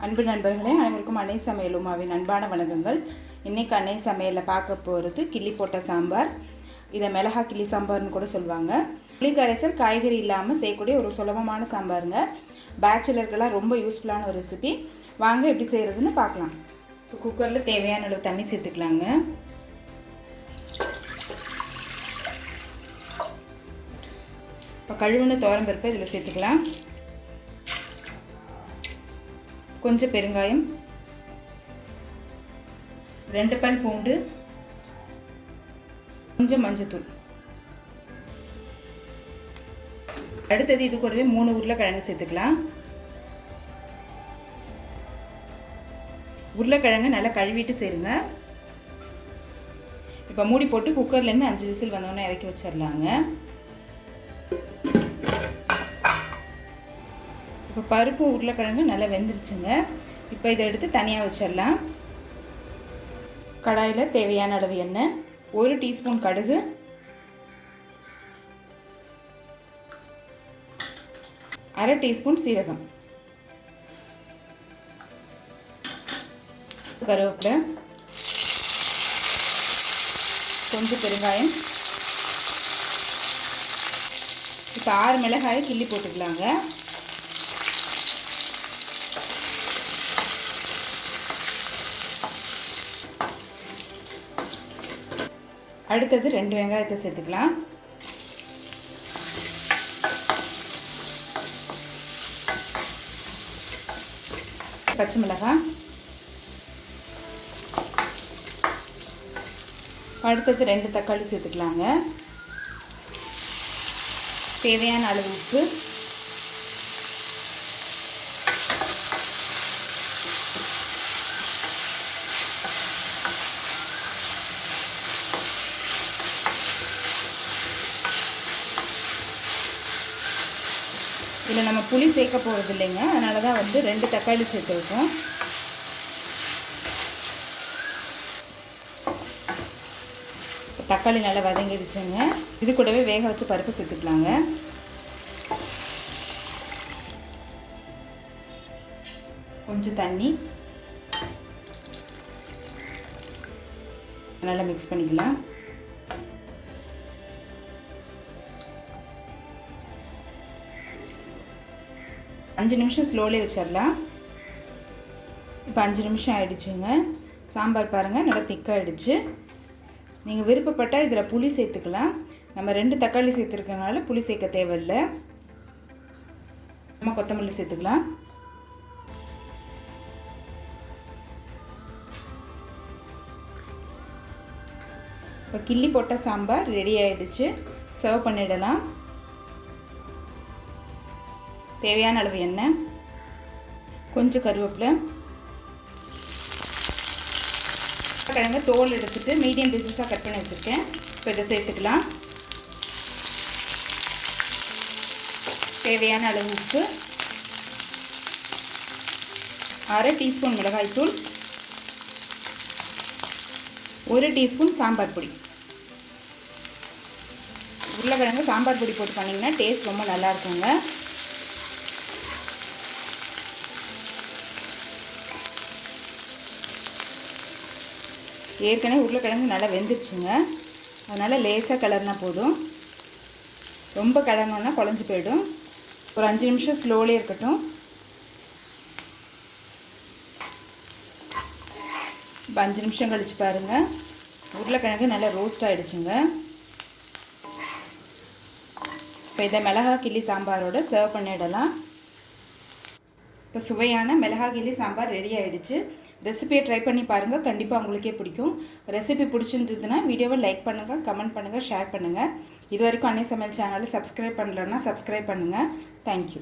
அன்பு நண்பர்களே, அனைவருக்கும் அன்னை சமையல் உமாவின் அன்பான வணக்கங்கள். இன்றைக்கி அன்னை சமையலில் பார்க்க போகிறது கிள்ளி போட்ட சாம்பார். இதை மிளகா கிள்ளி சாம்பார்னு கூட சொல்லுவாங்க. புளிக்கரைசல் காய்கறி இல்லாமல் செய்யக்கூடிய ஒரு சுலபமான சாம்பாருங்க. பேச்சுலருக்கெல்லாம் ரொம்ப யூஸ்ஃபுல்லான ஒரு ரெசிபி. வாங்க எப்படி செய்கிறதுன்னு பார்க்கலாம். இப்போ குக்கரில் தேவையான அளவு தண்ணி சேர்த்துக்கலாங்க. இப்போ கழுவுன துவரம்பருப்பை இதில் சேர்த்துக்கலாம். கொஞ்சம் பெருங்காயம், 2 பல் பூண்டு, கொஞ்சம் மஞ்சத்தூள். அடுத்தது இது கூடவே 3 உருளைக்கிழங்கு சேர்த்துக்கலாம். உருளைக்கிழங்கு நல்லா கழுவிட்டு சேருங்க. இப்போ மூடி போட்டு குக்கர்லேருந்து 5 விசில் வந்தோடனே இறக்கி வச்சிடலாங்க. இப்போ பருப்பு உருளைக்கிழங்கு நல்லா வெந்துருச்சுங்க. இப்போ இதை எடுத்து தனியாக வச்சிடலாம். கடாயில் தேவையான அளவு எண்ணெய், 1 டீஸ்பூன் கடுகு, அரை டீஸ்பூன் சீரகம், கருவேப்பிலை, கொஞ்சம் பெருங்காயம். இப்போ 6 மிளகாயை கிள்ளி போட்டுக்கலாங்க. அடுத்தது 2 வெங்காயத்தை சேர்த்துக்கலாம். பச்சை மிளகாய். அடுத்தது 2 தக்காளி சேர்த்துக்கலாங்க. தேவையான அளவு உப்பு, இதில் நம்ம புளி சேர்க்க போகிறது இல்லைங்க, அதனால தான் 2 தக்காளி சேர்த்துருக்கோம். தக்காளி நல்லா வதங்கிடுச்சுங்க. இது கூடவே வேக வச்சு பருப்பு சேர்த்துக்கலாங்க. கொஞ்சம் தண்ணி நல்லா மிக்ஸ் பண்ணிக்கலாம். அஞ்சு நிமிஷம் ஸ்லோலே வச்சிடலாம். இப்போ 5 நிமிஷம் ஆகிடுச்சுங்க. சாம்பார் பாருங்கள் நல்லா திக்காகிடுச்சு. நீங்கள் விருப்பப்பட்டால் இதில் புளி சேர்த்துக்கலாம். நம்ம 2 தக்காளி சேர்த்துருக்கனால புளி சேர்க்க தேவையில்லை. நம்ம கொத்தமல்லி சேர்த்துக்கலாம். இப்போ கிள்ளி போட்ட சாம்பார் ரெடி ஆகிடுச்சு. சர்வ் பண்ணிடலாம். தேவையான அளவு எண்ணெய், கொஞ்சம் கருவேப்பிலை, கிழங்கு தோல் எடுத்துட்டு மீடியம் பீசஸாக கட் பண்ணி வச்சுருக்கேன். இப்போ இதை சேர்த்துக்கலாம். தேவையான அளவு உப்பு, அரை டீஸ்பூன் மிளகாய்த்தூள், 1 டீஸ்பூன் சாம்பார் பொடி. உருளைக்கிழங்கு சாம்பார் பொடி போட்டு பண்ணிங்கன்னா டேஸ்ட் ரொம்ப நல்லா இருக்குங்க. ஏற்கனவே உருளைக்கிழங்கு நல்லா வெந்துருச்சுங்க, அதனால் லேசாக கிளறினா போதும். ரொம்ப கிளறினோன்னா குழஞ்சி போயிடும். ஒரு 5 நிமிஷம் ஸ்லோலே இருக்கட்டும். இப்போ 5 நிமிஷம் கழித்து பாருங்கள், உருளைக்கிழங்கு நல்லா ரோஸ்ட் ஆகிடுச்சுங்க. இப்போ இதை மிளகா கிள்ளி சாம்பாரோடு சர்வ் பண்ணிடலாம். இப்போ சுவையான மிளகா கிள்ளி சாம்பார் ரெடி ஆகிடுச்சு. ரெசிபியை ட்ரை பண்ணி பாருங்கள், கண்டிப்பாக உங்களுக்கே பிடிக்கும். ரெசிபி பிடிச்சிருந்ததுன்னா வீடியோவை லைக் பண்ணுங்கள், கமெண்ட் பண்ணுங்கள், ஷேர் பண்ணுங்கள். இது வரைக்கும் அன்னை சமையல் சேனலை சப்ஸ்கிரைப் பண்ணலன்னா சப்ஸ்கிரைப் பண்ணுங்கள். தேங்க்யூ.